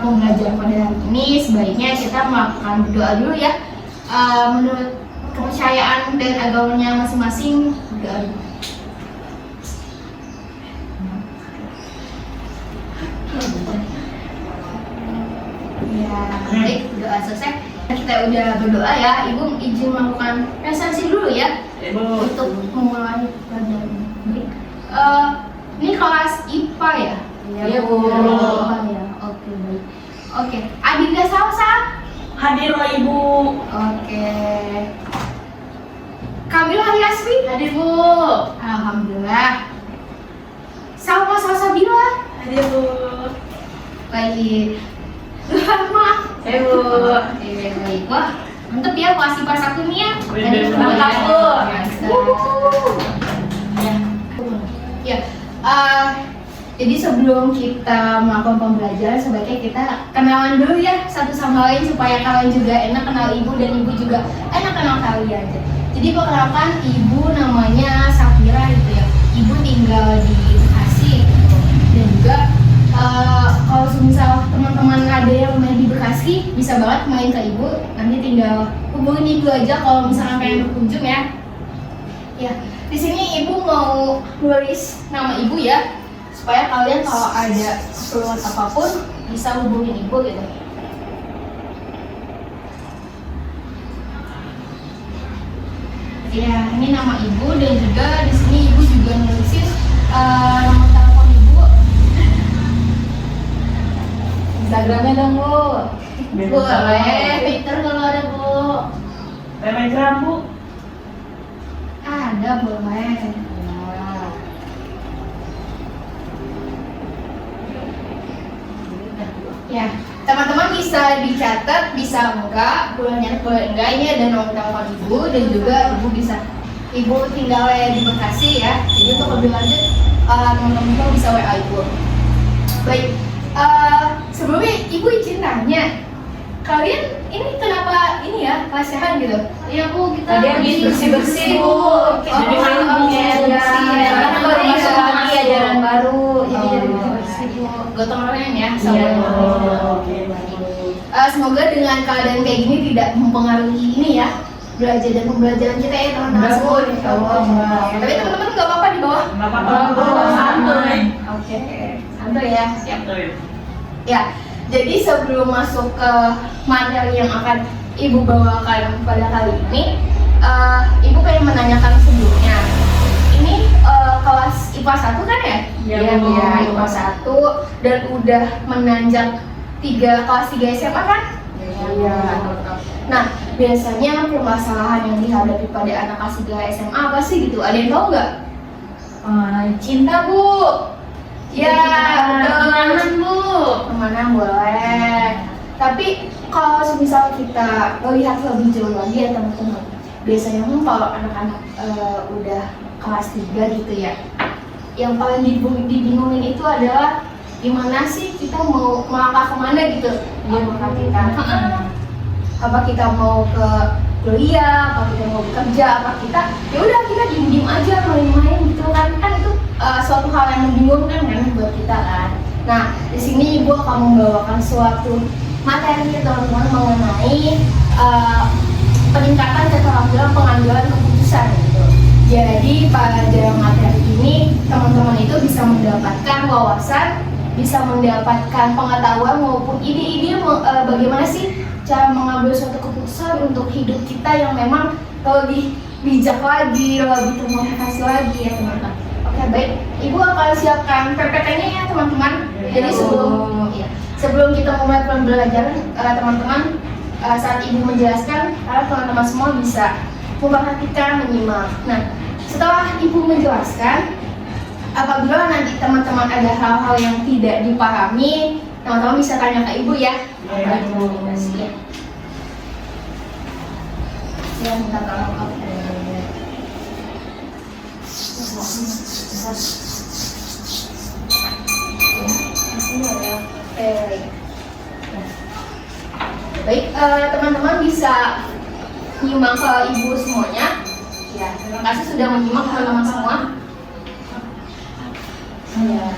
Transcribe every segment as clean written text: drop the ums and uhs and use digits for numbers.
pembelajaran pada hari ini sebaiknya kita melakukan berdoa dulu ya. Menurut kepercayaan dan agamanya masing-masing, berdoa dulu. Ya, baik, doa selesai. Kita udah berdoa ya. Ibu izin melakukan presentasi dulu ya untuk memulai pelajaran ini. Ini kelas IPA ya? Iya, Bu. Oh, ya. Oke, baik. Oke, Adinda Salsa Hadir, Ibu. Oke. Kamila Yasmi Hadir, Bu. Alhamdulillah. Salma Salsabila Hadir, Bu. baik. Maaf. Saya, Bu. Oke, baik. Wah, mantep ya kelas IPA 1 nih ya. Bener, Tadi mantap, Bu. Ya. Ya. Jadi sebelum kita melakukan pembelajaran sebaiknya kita kenalan dulu ya satu sama lain supaya kalian juga enak kenal ibu dan ibu juga enak kenal kalian. Jadi perkenalkan, ibu namanya Safira gitu ya. Ibu tinggal di Bekasi gitu. Dan juga kalau misal teman-teman ada yang main di Bekasi bisa banget main ke ibu. Nanti tinggal hubungin ibu aja kalau misalnya pengen berkunjung ya. Ya, di sini ibu mau nulis nama ibu ya, supaya kalian kalau ada keperluan apapun bisa hubungin ibu gitu. Ya, ini nama ibu dan juga di sini ibu juga nulisin nomor telepon ibu. Instagramnya dong, Bu. Boleh, Twitter kalau ada bu. Telegram, Bu. Ada boleh. Ya, teman-teman bisa dicatat, bisa enggak, boleh enggak, ini ada nomor telepon ibu dan juga ibu bisa, ibu tinggalnya di Bekasi ya. Jadi untuk lebih lanjut, teman-teman bisa WA ibu. Baik, sebelumnya ibu izin tanya, kalian ini kenapa ini ya lesehan gitu? Iya Bu, kita Tadi habis bersih-bersih, Bu. Jadi malam ya. Karena baru masuk lagi ajaran baru, jadi Oh. jadi bersih Bu. Gotong royong ya, Iya, sama. oke. Semoga dengan keadaan kayak gini tidak mempengaruhi ini ya belajar dan pembelajaran kita ya teman-teman Enggak, Bu, semua. insya Allah, enggak. Tapi teman-teman nggak apa-apa di bawah. Enggak apa-apa, Bu. Santuy. Oke, santai ya. Siap. Santuy. Ya, jadi sebelum masuk ke materi yang akan ibu bawakan pada kali ini, ibu pengen menanyakan sebelumnya. Ini kelas IPA 1 kan ya? Iya, Iya, Bu. iya, IPA 1 dan udah menanjak kelas 3 SMA kan? Iya. Nah, biasanya permasalahan yang dihadapi pada anak kelas 3 SMA apa sih gitu? Ada yang tahu nggak? Cinta, Bu. Ya, pertemanan Bu. Pertemanan boleh. Tapi kalau misal kita melihat lebih jauh lagi ya teman-teman, biasanya kan kalau anak-anak udah kelas 3 gitu ya, yang paling dibingungin itu adalah gimana sih kita mau melangkah kemana gitu. Melangkah kita. Apa kita mau ke kuliah, apa kita mau bekerja, apa kita ya udah kita diem-diem aja main-main gitu kan itu suatu hal yang membingungkan kan buat kita kan. Nah, di sini ibu akan membawakan suatu materi teman-teman mengenai peningkatan keterampilan pengambilan keputusan gitu. Jadi pada materi ini teman-teman itu bisa mendapatkan wawasan, bisa mendapatkan pengetahuan maupun ide-ide bagaimana sih cara mengambil suatu keputusan untuk hidup kita yang memang lebih bijak lagi, lebih termotivasi lagi ya teman-teman. Oke, baik, ibu akan siapkan PPT-nya ya teman-teman. Jadi sebelum kita mulai pembelajaran teman-teman, saat ibu menjelaskan, teman-teman semua bisa memperhatikan, menyimak. Nah, setelah ibu menjelaskan, apabila nanti teman-teman ada hal-hal yang tidak dipahami, teman-teman bisa tanya ke ibu ya. Iya, Bu. Ya, minta tolong. Baik, teman-teman bisa menyimak ke ibu semuanya. Ya, terima kasih sudah menyimak teman-teman semua. Ya.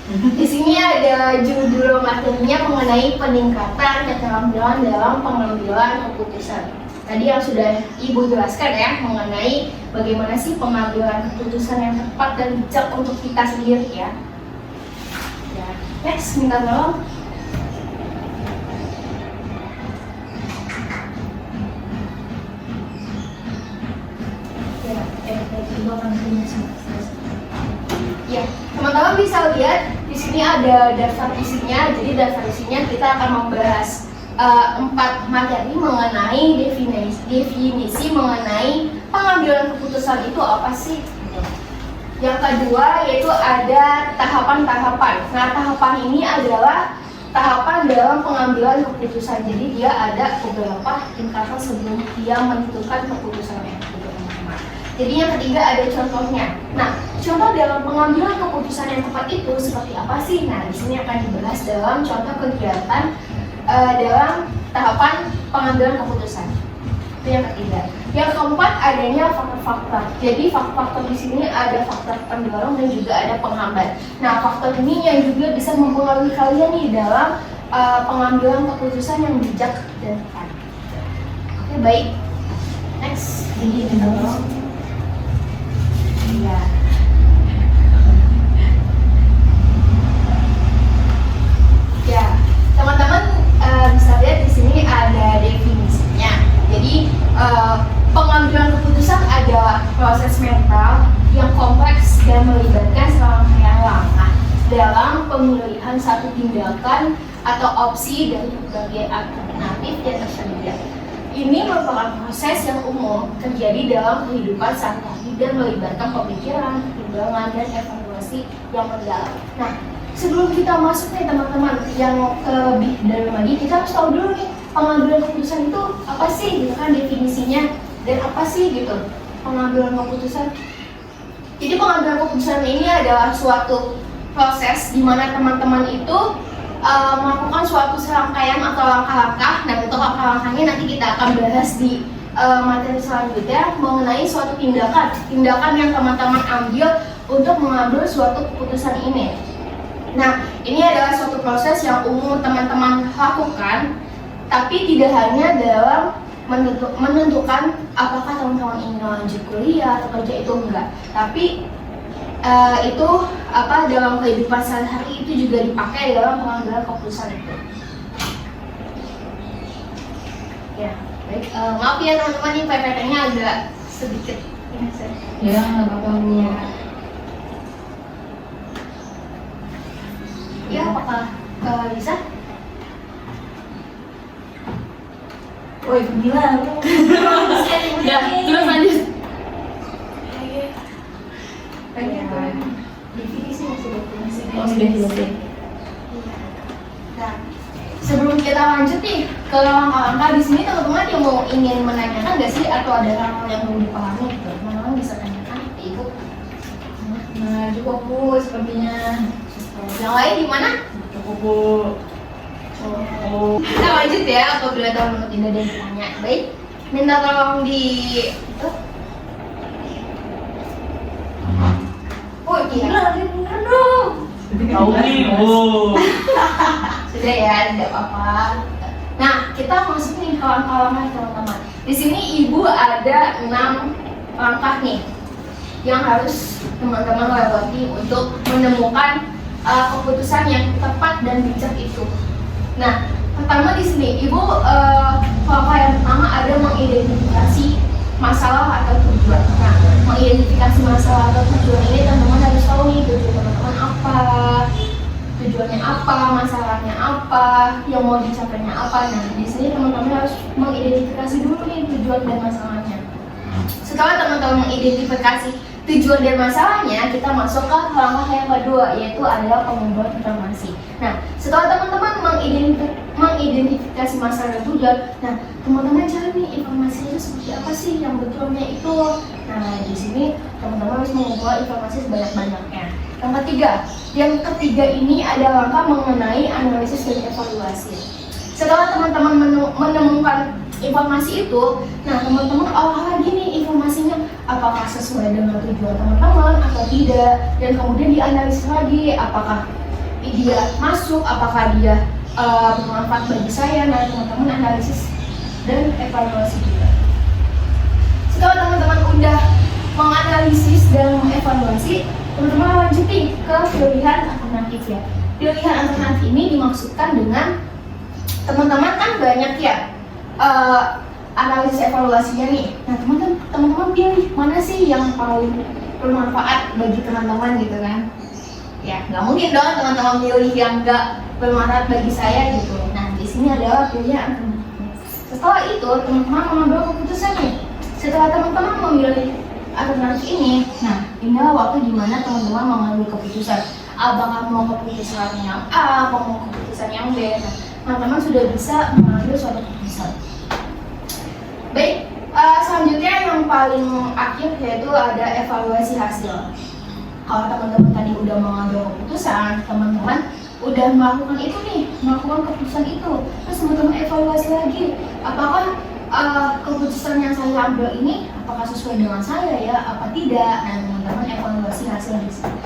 Di sini ada judul materinya mengenai peningkatan keterampilan dalam pengambilan keputusan. Tadi yang sudah Ibu jelaskan ya mengenai bagaimana sih pengambilan keputusan yang tepat dan bijak untuk kita sendiri ya. Next, minta tolong. Ya, teman-teman bisa lihat di sini ada daftar isinya. Jadi daftar isinya kita akan membahas 4 materi mengenai definisi mengenai pengambilan keputusan itu apa sih? Yang kedua yaitu ada tahapan-tahapan. Nah, tahapan ini adalah tahapan dalam pengambilan keputusan. Jadi dia ada beberapa tingkatan sebelum dia menentukan keputusannya. Jadi yang ketiga ada contohnya. Nah, contoh dalam pengambilan keputusan yang tepat itu seperti apa sih? Nah, di sini akan dibahas dalam contoh kegiatan dalam tahapan pengambilan keputusan. Itu yang ketiga. Yang keempat adanya faktor-faktor. Jadi faktor-faktor di sini ada faktor pendorong dan juga ada penghambat. Nah, faktor ini yang juga bisa mempengaruhi kalian nih dalam pengambilan keputusan yang bijak dan tepat. Oke, baik. Next, jadi tolong. Ya. Ya, teman-teman bisa lihat di sini ada definisinya. Jadi pengambilan keputusan adalah proses mental yang kompleks dan melibatkan serangkaian langkah dalam pemilihan satu tindakan atau opsi dari berbagai alternatif yang tersedia. Ini merupakan proses yang umum terjadi dalam kehidupan sehari-hari dan melibatkan pemikiran, pertimbangan, dan evaluasi yang mendalam. Nah, sebelum kita masuk nih teman-teman yang lebih dalam lagi, kita harus tahu dulu nih pengambilan keputusan itu apa sih, gitu kan definisinya, dan apa sih gitu pengambilan keputusan. Jadi pengambilan keputusan ini adalah suatu proses di mana teman-teman itu melakukan suatu serangkaian atau langkah-langkah. Nah, untuk langkah-langkahnya nanti kita akan bahas di materi selanjutnya mengenai suatu tindakan yang teman-teman ambil untuk mengambil suatu keputusan ini. Nah, ini adalah suatu proses yang umum teman-teman lakukan, tapi tidak hanya dalam menentukan apakah teman-teman ingin lanjut kuliah atau kerja, itu enggak, tapi itu dalam kehidupan sehari-hari itu juga dipakai dalam pengambilan keputusan itu. Ya, baik. Maaf ya teman-teman, ini PPT-nya agak sedikit ini saya. Ya, nggak apa-apa Bu. Ya, apakah bisa? Woi, gila. Ya, terus lanjut. Definisi masih definisi. Oh, sudah selesai. Nah, sebelum kita lanjut nih ke langkah-langkah di sini, teman-teman yang mau ingin menanyakan nggak sih, atau ada hal yang mau dipahami gitu, teman-teman bisa tanyakan ke Ibu. Nah, cukup Bu, sepertinya. Yang lain di mana? Cukup Bu. Kita lanjut ya, apabila teman-teman tidak ada yang bertanya. Baik, minta tolong di oh iya. Tahu nih Bu. Sudah ya, tidak apa-apa. Nah, kita masuk nih ke langkah-langkah teman-teman. Di sini Ibu ada 6 langkah nih yang harus teman-teman lewati untuk menemukan keputusan yang tepat dan bijak itu. Nah, pertama di sini Ibu langkah yang pertama ada mengidentifikasi masalah atau tujuan. Nah, mengidentifikasi masalah atau tujuan ini teman-teman harus tahu nih tujuan teman-teman apa, tujuannya apa, masalahnya apa, yang mau dicapainya apa. Nah, di sini teman-teman harus mengidentifikasi dulu nih tujuan dan masalahnya. Setelah teman-teman mengidentifikasi tujuan dan masalahnya, kita masuk ke langkah yang kedua, yaitu adalah pengumpulan informasi. Nah, setelah teman-teman mengidentifikasi masalah dan tujuan, nah teman-teman cari nih informasinya itu seperti apa sih yang betulnya itu. Nah, di sini teman-teman harus mengumpulkan informasi sebanyak-banyaknya. Yang ketiga ini ada langkah mengenai analisis dan evaluasi. Setelah teman-teman menemukan informasi itu, nah teman-teman olah lagi nih informasinya, apakah sesuai dengan tujuan teman-teman atau tidak, dan kemudian dianalisis lagi apakah dia masuk, apakah dia bermanfaat bagi saya. Nah, teman-teman analisis dan evaluasi juga. Setelah teman-teman udah menganalisis dan mengevaluasi, teman-teman lanjut nih ke pilihan alternatif ya. Pilihan alternatif ini dimaksudkan dengan teman-teman kan banyak ya analisis evaluasinya nih. Nah, teman-teman pilih mana sih yang paling bermanfaat bagi teman-teman gitu kan? Ya, nggak mungkin dong teman-teman pilih yang nggak bermanfaat bagi saya gitu. Nah, di sini adalah pilihan alternatif. Setelah itu, teman-teman mengambil keputusan nih. Setelah teman-teman memilih alternatif ini, nah inilah waktu dimana teman-teman mengambil keputusan. Apakah mau keputusan yang A, atau mau keputusan yang B. Nah, teman-teman sudah bisa mengambil suatu keputusan. Baik, selanjutnya yang paling akhir yaitu ada evaluasi hasil. Kalau teman-teman tadi udah mengambil keputusan, teman-teman udah melakukan itu nih, melakukan keputusan itu, terus teman-teman evaluasi lagi, apakah keputusan yang saya ambil ini apakah sesuai dengan saya ya, apa tidak. Nah, teman-teman evaluasi hasil di sini.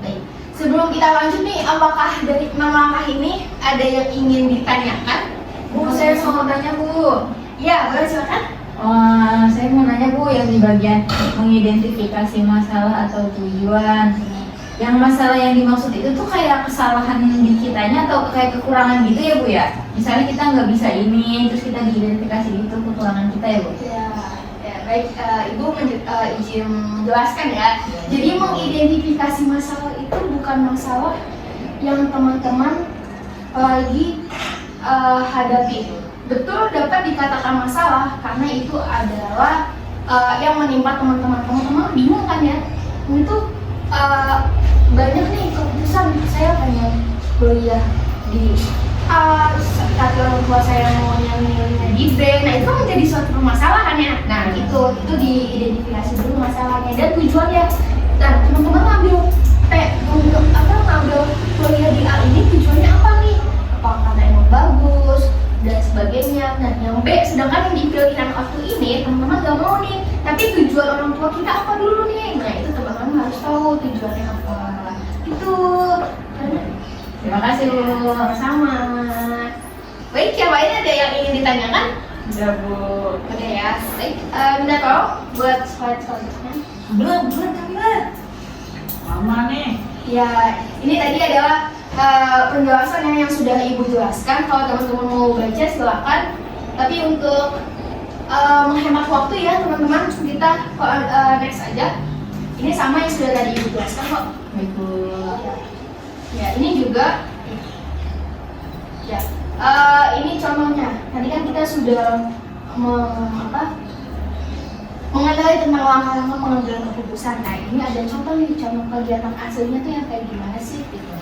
Baik, sebelum kita lanjut nih, apakah dari 6 langkah ini ada yang ingin ditanyakan? Bu, saya mau tanya Bu. Ya, boleh silakan. Saya mau nanya Bu, yang di bagian mengidentifikasi masalah atau tujuan. Yang masalah yang dimaksud itu tuh kayak kesalahan di kitanya atau kayak kekurangan gitu ya Bu ya? Misalnya kita nggak bisa ini, terus kita diidentifikasi itu kekurangan kita ya Bu? Ya, baik, Ibu izin menjelaskan ya. Jadi mengidentifikasi masalah itu bukan masalah yang teman-teman lagi hadapi. Betul dapat dikatakan masalah karena itu adalah yang menimpa teman-teman. Teman-teman bingung kan ya? Itu banyak nih keputusan, saya pengen kuliah di A, tapi orang tua saya maunya milihnya di B. Nah, itu kan menjadi suatu permasalahan ya. Nah, itu diidentifikasi dulu masalahnya dan tujuannya. Nah, teman-teman ngambil ngambil kuliah di A ini tujuannya apa nih? Apakah karena emang bagus dan sebagainya. Nah, yang B, sedangkan yang di pilihan waktu ini teman-teman gak mau nih, tapi tujuan orang tua kita apa dulu nih? Nah, itu teman-teman harus tahu tujuannya apa. Itu. Terima kasih Bu. Sama-sama. Baik, yang lain ada yang ingin ditanyakan? Udah Bu. Oke ya. Baik, minta tolong buat slide selanjutnya. Belum. Lama nih. Ya, ini tadi adalah penjelasan yang sudah Ibu jelaskan. Kalau teman-teman mau baca silakan. Tapi untuk menghemat waktu ya teman-teman, kita next aja. Ini sama yang sudah tadi Ibu jelaskan kok. Baik Bu. Ya, ini juga. Ya, ini contohnya. Tadi kan kita sudah mengenai tentang langkah-langkah pengambilan keputusan. Nah, ini ada contoh nih, contoh kegiatan aslinya tuh yang kayak gimana sih gitu.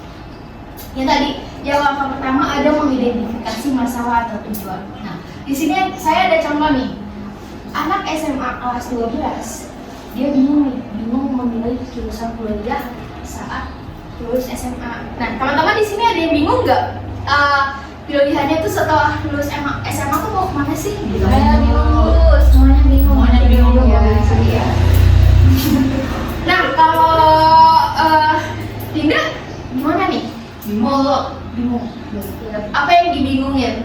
Ya tadi, yang langkah pertama ada mengidentifikasi masalah atau tujuan. Nah, di sini saya ada contoh nih. Anak SMA kelas 12, dia bingung memilih jurusan kuliah saat lulus SMA. Nah, teman-teman di sini ada yang bingung nggak? Pilihannya tuh setelah lulus SMA tuh mau kemana sih? Gitu. Saya bingung Bu. Semuanya bingung. Semuanya bingung ya. ya. Nah, kalau Dinda gimana nih? Mau bingung. Apa yang dibingungin?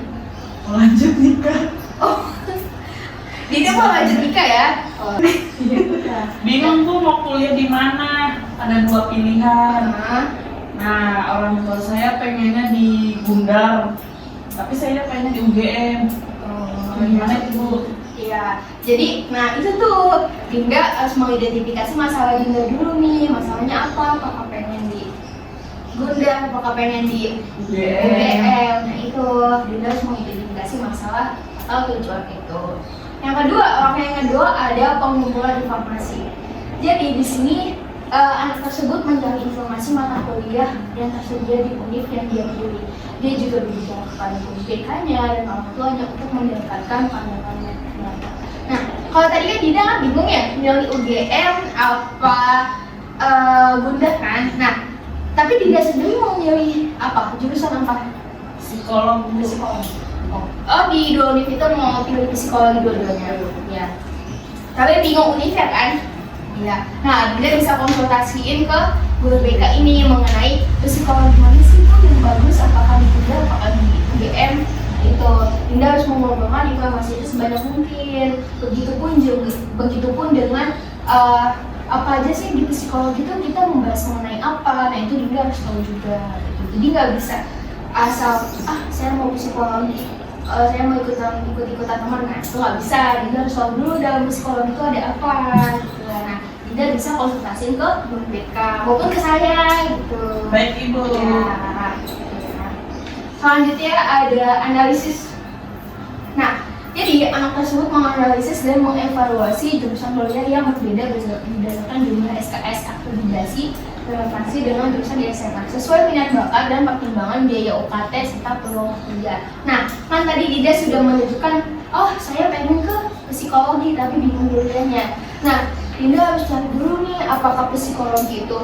Lanjut nikah. Oh, Dinda mau lanjut nikah ya? Oh. Bingung tuh mau kuliah di mana? Ada 2 pilihan. Nah, orang tua saya pengennya di Gundar, tapi saya pengennya di UGM. Gimana itu Bu? Iya, jadi nah itu tuh Dinda harus mengidentifikasi masalah Dinda dulu nih. Masalahnya apa? Apakah pengen di Gundar, apakah pengen di UGM? Nah itu Dinda harus mengidentifikasi masalah atau tujuan itu. Yang kedua ada pengumpulan informasi. Jadi di sini anak tersebut mencari informasi mata kuliah yang tersedia di univ yang dia pilih. Dia juga berbicara kepada guru BK-nya dan orang tuanya untuk mendapatkan pandangannya. Nah, kalau tadi kan Dinda kan bingung ya milih UGM apa Gundar kan. Nah, tapi Dinda sendiri mau milih apa? Jurusan apa? Psikolog Bu. Psikolog. Oh, di dua univ itu mau pilih psikologi dua-duanya. Ya. Tapi bingung univ ya kan? Iya. Nah, Dinda bisa konsultasiin ke guru BK ini mengenai psikologi mana sih Bu yang bagus, apakah di Bunda, apakah di UGM itu. Dinda harus mengumpulkan informasi itu sebanyak mungkin. Begitupun dengan apa aja sih di psikologi itu kita membahas mengenai apa. Nah itu Dinda harus tahu juga gitu. Jadi nggak bisa asal saya mau psikologi, saya mau ikut-ikutan teman. Nah itu nggak bisa. Dinda harus tahu dulu dalam psikologi itu ada apa gitu. Nah Dinda bisa konsultasiin ke guru BK maupun ke saya gitu. Baik Ibu. Ya. Selanjutnya ada analisis. Nah, jadi anak tersebut menganalisis dan mengevaluasi jurusan kuliah yang berbeda berdasarkan jumlah SKS akreditas relevansi dengan jurusan di SMA sesuai minat bakat dan pertimbangan biaya UKT serta peluang kerja. Nah, kan tadi Dinda sudah menunjukkan, oh saya pengen ke psikologi tapi bingung jurusannya. Nah, Dinda harus cari dulu nih apakah psikologi itu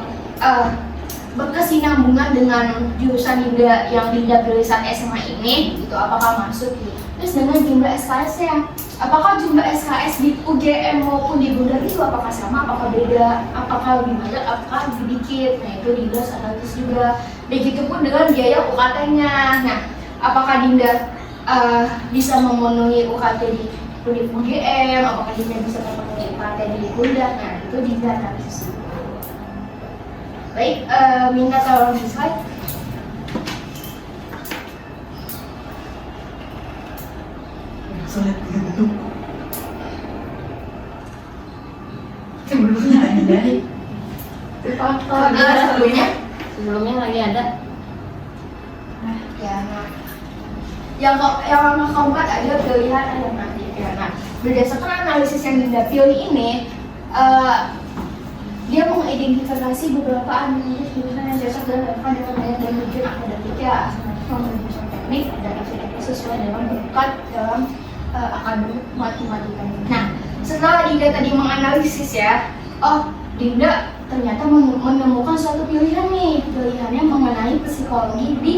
berkesinambungan dengan jurusan Dinda yang Dinda pilih saat SMA ini gitu, apakah masuk gitu. Terus dengan jumlah SKS-nya, apakah jumlah SKS di UGM maupun di Bunda itu apakah sama, apakah beda, apakah lebih banyak, apakah lebih dikit. Nah itu Dinda harus analisis juga. Begitupun dengan biaya UKT-nya. Nah apakah Dinda bisa memenuhi UKT di UGM, apakah Dinda bisa memenuhi UKT di Bunda. Nah itu Dinda analisis. Baik, minta tolong di slide. Sulit gitu. Sebelumnya ada nih. Sebelumnya lagi ada. Nah, yang keempat ada pilihan alternatif ya. Nah, berdasarkan analisis yang Dinda pilih ini, dia mengidentifikasi beberapa analisis jurusan yang cocok dan relevan dengan minat dan tujuan akademiknya, memilih jurusan teknik dan akademik sesuai dengan bakat dalam akademik matematika. Nah, setelah Dinda tadi menganalisis ya, oh Dinda ternyata menemukan suatu pilihan nih, pilihannya mengenai psikologi di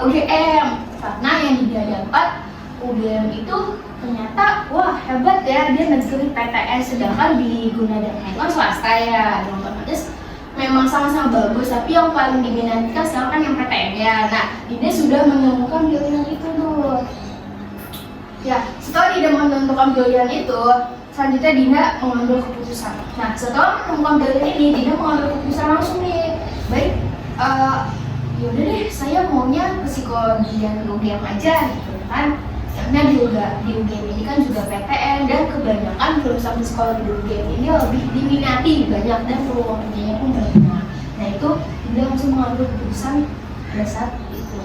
UGM, karena yang Dinda dapat UGM itu ternyata wah hebat ya, dia negeri PTN, sedangkan di Gunadarma itu kan swasta ya, dan otomatis memang sama-sama bagus, tapi yang paling diminati kan sekarang kan yang PTN ya. Nah Dinda sudah menemukan pilihan itu tuh ya. Setelah Dinda menentukan pilihan itu, selanjutnya Dinda mengambil keputusan. Nah setelah menemukan pilihan ini, Dinda mengambil keputusan langsung nih, baik yaudah deh saya maunya psikologi yang di UGM aja gitu kan, karena di UGM ini kan juga PTN dan kebanyakan jurusan psikologi di UGM ini lebih diminati banyak dan peluang kerjanya pun banyak. Nah itu Dinda langsung mengambil keputusan pada saat itu.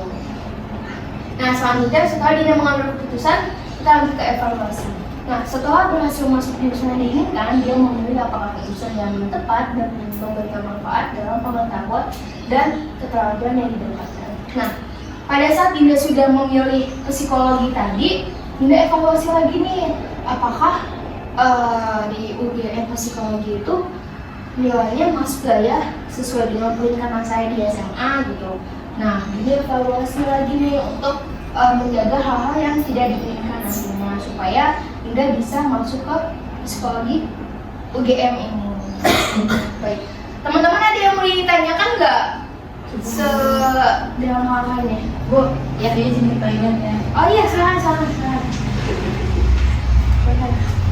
Nah selanjutnya setelah Dinda mengambil keputusan, kita lanjut ke evaluasi. Nah setelah berhasil masuk jurusan yang diinginkan, dia memilih apakah jurusan yang tepat dan memberikan manfaat dalam pengetahuan dan keterampilan yang didapatkan. Nah pada saat Dinda sudah memilih psikologi tadi, Dinda evaluasi lagi nih, apakah di UGM psikologi itu nilainya masuk gak ya sesuai dengan peringkatan saya di SMA gitu. Nah Dinda evaluasi lagi nih untuk menjaga hal-hal yang tidak diinginkan nantinya, supaya Dinda bisa masuk ke psikologi UGM ini. Baik, teman-teman ada yang mau ditanyakan nggak dalam hal-halnya? Bu, Ya dia jenis toilet ya. oh iya, salah.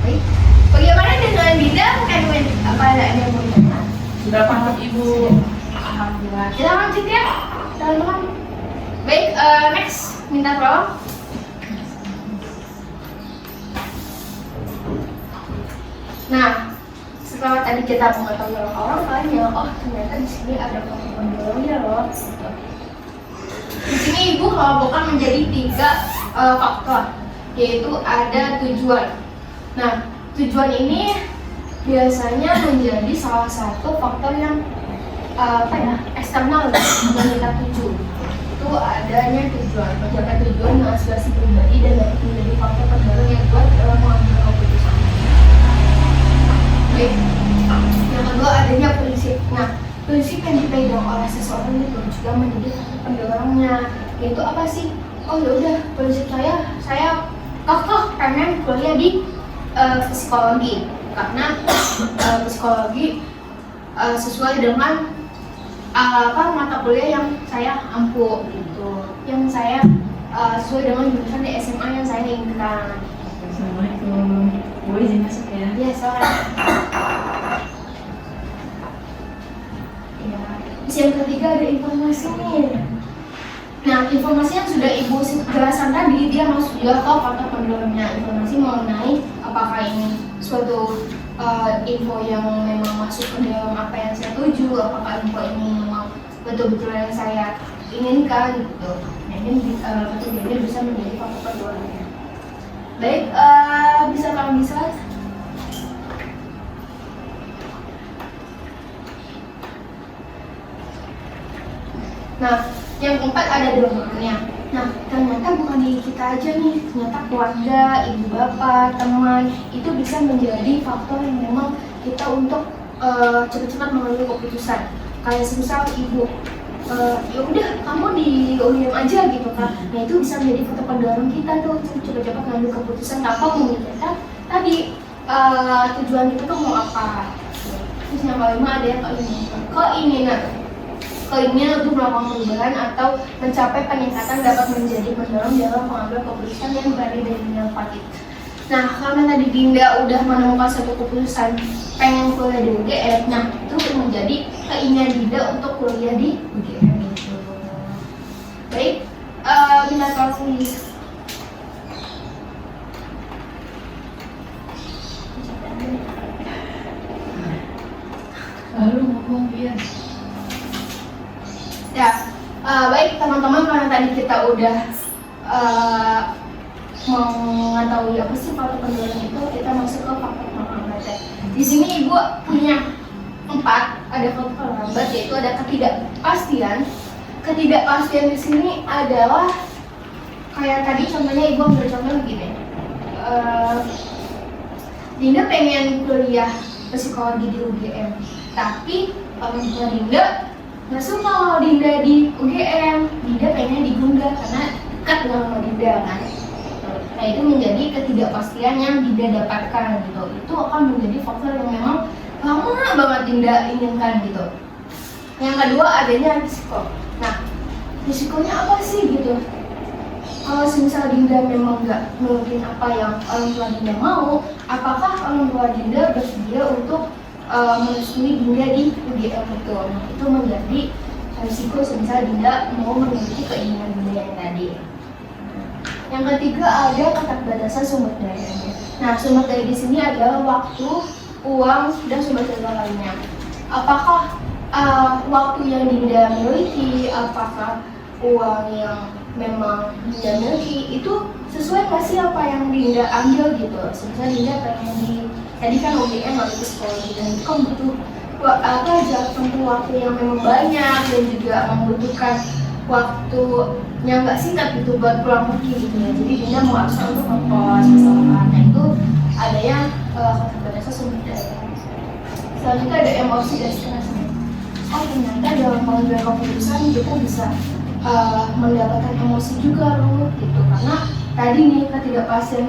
Baik, bagaimana dengan Dinda? Mungkin apa ada yang mau ditanya? Sudah paham Ibu. Alhamdulillah. Kita lanjut ya, teman-teman. Baik, next, minta tolong. Nah, setelah tadi kita mengetahui orang kan ya, oh ternyata di sini ada pendorongnya loh. Di sini Ibu kelompokkan menjadi 3 faktor, yaitu ada tujuan. Nah, tujuan ini biasanya menjadi salah satu faktor yang eksternal yang kita tuju. Itu adanya tujuan, mencapai tujuan dengan aspirasi pribadi dan dapat menjadi faktor pendorong yang kuat dalam mengambil keputusan. Baik, yang kedua adanya prinsip. Nah, prinsip yang dipegang oleh seseorang itu juga menjadi faktor pendorongnya. Yaitu apa sih? Oh yaudah, prinsip saya kekeh pengen kuliah di psikologi, karena psikologi sesuai dengan mata kuliah yang saya ampuh gitu, yang saya sesuai dengan jurusan di SMA yang saya inginkan. Assalamualaikum. Bu izin masuk ya. Ya, soalnya. Ya. Terus yang ketiga ada informasi nih. Nah, informasi yang sudah Ibu jelaskan tadi, dia masuk juga ke faktor pendorongnya. Informasi mengenai apakah ini suatu info yang memang masuk ke dalam apa yang saya tuju, apakah info ini memang betul-betul yang saya inginkan gitu. Nah, ini ketiganya bisa menjadi faktor pendorongnya. Baik, bisa kami bisa. Nah, yang keempat ada dorongannya. Nah, ternyata bukan diri kita aja nih, ternyata keluarga, ibu bapak, teman itu bisa menjadi faktor yang memang kita untuk cepat-cepat mengambil keputusan. Kayak semisal ibu, ya udah kamu di UIM aja gitu kan. Nah, itu bisa menjadi faktor pendorong kita tuh cepat-cepat mengambil keputusan tanpa memikirkan tadi tujuan kita tuh mau apa. Terus yang kelima ada yang keinginan untuk melakukan perubahan atau mencapai peningkatan dapat menjadi pendorong dalam pengambil keputusan yang berada dari yang patit. Nah, karena tadi Dinda udah menemukan satu keputusan pengen kuliah di UGM, nah itu menjadi keinginan Dinda untuk kuliah di UGM itu. Baik, minta tolong di Lalu ngomong biar. Ya, baik teman-teman, karena tadi kita udah mengetahui apa sih faktor pendorong itu, kita masuk ke faktor penghambat. Di sini Ibu punya 4, ada faktor penghambat, yaitu ada ketidakpastian. Ketidakpastian di sini adalah kayak tadi contohnya Ibu ambil contoh begini. Dinda pengen kuliah psikologi di UGM, tapi orang tua Dinda nggak suka kalau Dinda di UGM. Dinda pengen di Gunda karena dekat dengan rumah Dinda kan. Nah, itu menjadi ketidakpastian yang Dinda dapatkan gitu. Itu akan menjadi faktor yang memang lama banget Dinda inginkan gitu. Yang kedua adanya risiko. Nah, risikonya apa sih gitu? Kalau misal Dinda memang nggak mungkin apa yang orang tua Dinda mau, apakah orang tua Dinda bersedia untuk merestui Dinda di UGM itu? Nah, itu menjadi risiko semisal Dinda mau memiliki keinginan Dinda yang tadi. Yang ketiga ada keterbatasan sumber daya. Nah, sumber daya di sini adalah waktu, uang, dan sumber daya lainnya. Apakah waktu yang Dinda miliki, apakah uang yang memang Dinda miliki itu sesuai nggak sih apa yang Dinda ambil gitu? Semisal Dinda pengen di tadi kan UGM waktu psikologi, dan itu kan butuh jarak tempuh waktu yang memang banyak dan juga membutuhkan waktu yang nggak singkat gitu buat pulang pergi gitu ya. Jadi Dinda mau aksa untuk ngekos misalkan. Nah, itu ada yang keterbatasan sumber daya. Selanjutnya ada emosi dan stres. Oh, ternyata dalam pengambilan keputusan kita bisa mendapatkan emosi juga loh gitu, karena tadi nih ketidakpastian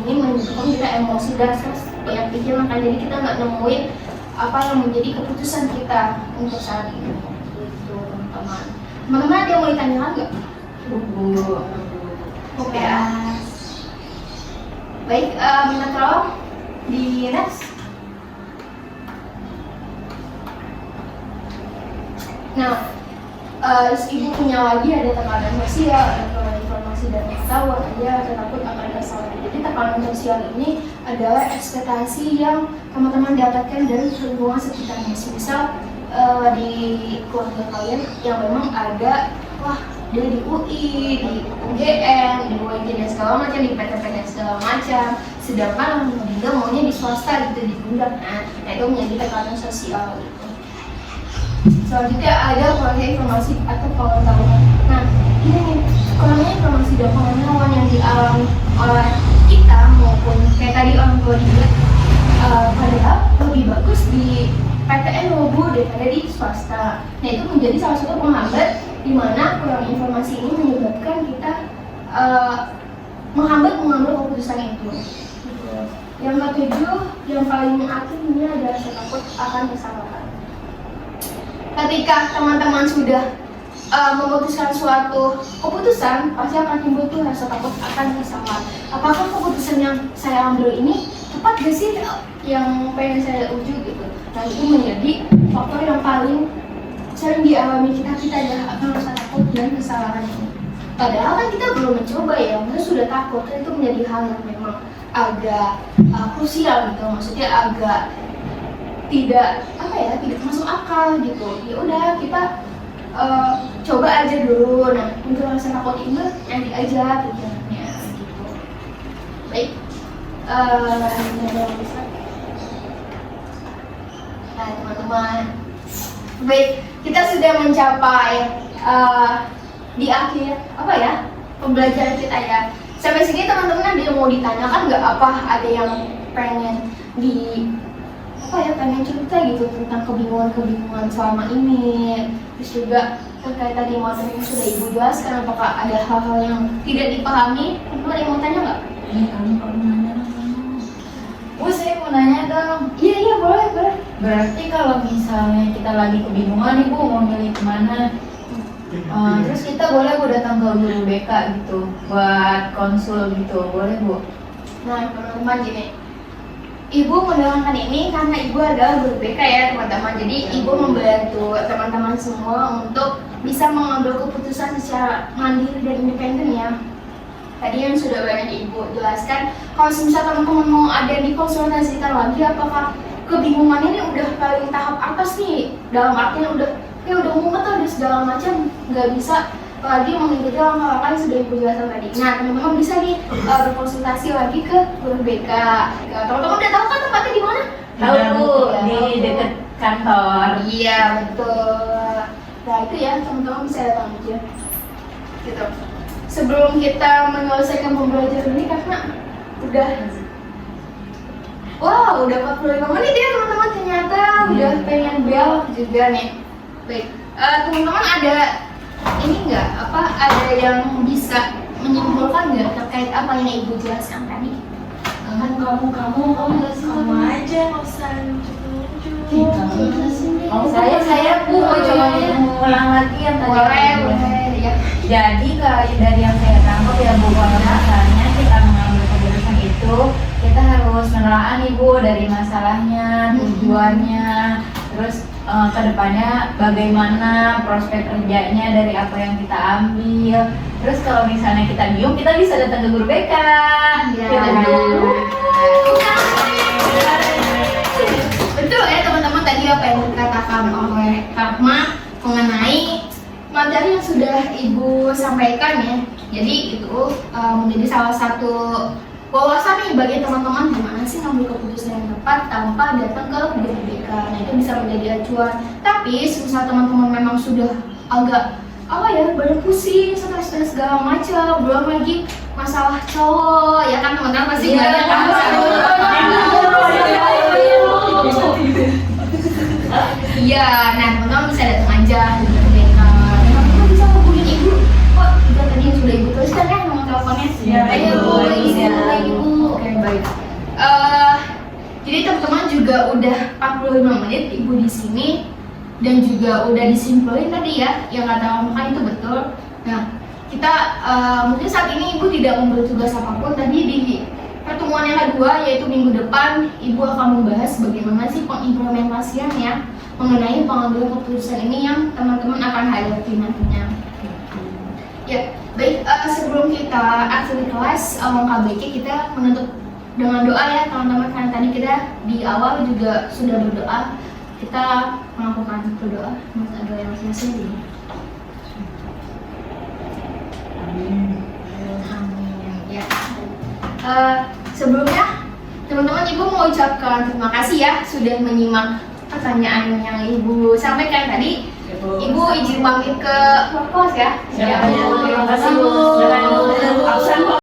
ini menyebabkan kita emosi dan stres, banyak pikiran kan, jadi kita nggak nemuin apa yang menjadi keputusan kita untuk saat ini gitu teman-teman. Teman-teman ada yang mau ditanyakan nggak? Oke ya. Baik, minta tolong di next. Nah, Ibu punya lagi ada tekanan sosial, ada informasi dan pengetahuan, ada takut akan kesalahan. Jadi tekanan sosial ini adalah ekspektasi yang teman-teman dapatkan dari lingkungan sekitarnya. Misal di keluarga kalian yang memang ada, wah dia di UI, di UGM, di UIN dan segala macam, di PTN dan segala macam. Sedangkan orang tua maunya di swasta gitu, di Gunda. Nah, itu menjadi tekanan sosial gitu. Selanjutnya ada kurangnya informasi atau pengetahuan. Nah, ini nih, kurangnya informasi dan pengetahuan yang dialami oleh kita maupun kayak tadi orang tua juga. Padahal lebih bagus di PTN logo daripada di swasta. Nah, itu menjadi salah satu penghambat di mana kurang informasi ini menyebabkan kita menghambat mengambil keputusan itu. Yang ketujuh, yang paling akhir ini adalah rasa takut akan kesalahan. ketika teman-teman sudah memutuskan suatu keputusan, pasti akan timbul tuh rasa takut akan kesalahan. Apakah keputusan yang saya ambil ini tepat gak sih yang pengen saya uju gitu? Nah itu menjadi faktor yang paling sering dialami kita adalah akan rasa takut dan kesalahan ini. Padahal kan kita belum mencoba ya, kita sudah takut. Itu menjadi hal yang memang agak krusial gitu, maksudnya agak tidak tidak masuk akal gitu. Ya udah kita coba aja dulu. Nah untuk rasa takut ini nanti aja tujuannya gitu. Baik, nah teman-teman, baik, kita sudah mencapai di akhir pembelajaran kita ya. Sampai sini teman-teman ada yang mau ditanyakan nggak? Apa ada yang pengen pengen cerita gitu tentang kebingungan selama ini? Terus juga terkait tadi materi yang sudah ibu jelaskan, apakah ada hal-hal yang tidak dipahami? Teman-teman ada yang mau tanya nggak? Kamu nanya Bu, saya mau nanya dong. Iya boleh. Berarti kalau misalnya kita lagi kebingungan nih Bu, mau milih kemana? Terus kita boleh Bu datang ke guru BK gitu buat konsul gitu, boleh Bu? Nah teman-teman gini, Ibu menerangkan ini karena Ibu adalah guru BK ya teman-teman. Jadi Ibu membantu teman-teman semua untuk bisa mengambil keputusan secara mandiri dan independen ya. Tadi yang sudah banyak Ibu jelaskan, kalau misal teman-teman mau ada di konsultasikan lagi, apakah kebingungan ini udah paling tahap atas nih, dalam artinya udah mumet udah segala macam, nggak bisa lagi mengikuti langkah-langkah yang sudah Ibu jelaskan tadi. Nah teman-teman bisa nih berkonsultasi lagi ke guru BK. Teman-teman udah tahu kan tempatnya di mana? Tahu Bu, di dekat kantor. Iya betul. Nah itu ya teman-teman bisa datang aja. Gitu. Sebelum kita menyelesaikan pembelajaran ini karena udah 45 menit ya teman-teman, ternyata udah pengen belok juga nih. Baik, teman-teman ada ada yang bisa menyimpulkan nggak terkait apa yang Ibu jelaskan tadi? Kan kamu aja nggak usah Saya Bu mau coba ulang lagi yang tadi. Boleh ya. Jadi kalau dari yang saya tangkap ya Bu, kalau misalnya kita mengambil keputusan itu, kita harus menelaah nih Bu dari masalahnya, tujuannya, terus kedepannya bagaimana prospek kerjanya dari apa yang kita ambil. Terus kalau misalnya kita bingung, kita bisa datang ke guru BK. Betul ya teman-teman, tadi apa yang dikatakan oleh Rahma mengenai materi yang sudah Ibu sampaikan ya. Jadi itu menjadi salah satu wawasan nih bagi teman-teman gimana sih ngambil keputusan yang tepat tanpa datang ke guru BK. Nah itu bisa menjadi acuan. Tapi misal teman-teman memang sudah agak badan pusing, stres dan segala macam, belum lagi masalah cowok ya kan teman-teman pasti banyak Iya, nah teman-teman bisa datang aja di guru BK. Teman-teman bisa hubungin Ibu. Juga tadi yang sudah Ibu tuliskan ya nomor teleponnya. Ayo Bu, Ibu. Oke baik. Jadi teman-teman juga udah 45 menit Ibu di sini dan juga udah disimpulin tadi ya yang kata Om kan itu betul. Nah kita mungkin saat ini Ibu tidak memberi tugas apapun. Tadi di pertemuan yang kedua yaitu minggu depan Ibu akan membahas bagaimana sih pengimplementasiannya mengenai pengambilan keputusan ini yang teman-teman akan hadapi nantinya. Ya, baik, sebelum kita akhiri kelas KBK kita menutup dengan doa ya teman-teman, karena tadi kita di awal juga sudah berdoa. Kita melakukan berdoa menurut doa yang masing-masing. Amin. Ya. Sebelumnya teman-teman Ibu mau ucapkan terima kasih ya sudah menyimak pertanyaan yang Ibu sampaikan tadi. Ibu izin pamit ke kelas ya. Terima kasih Bu.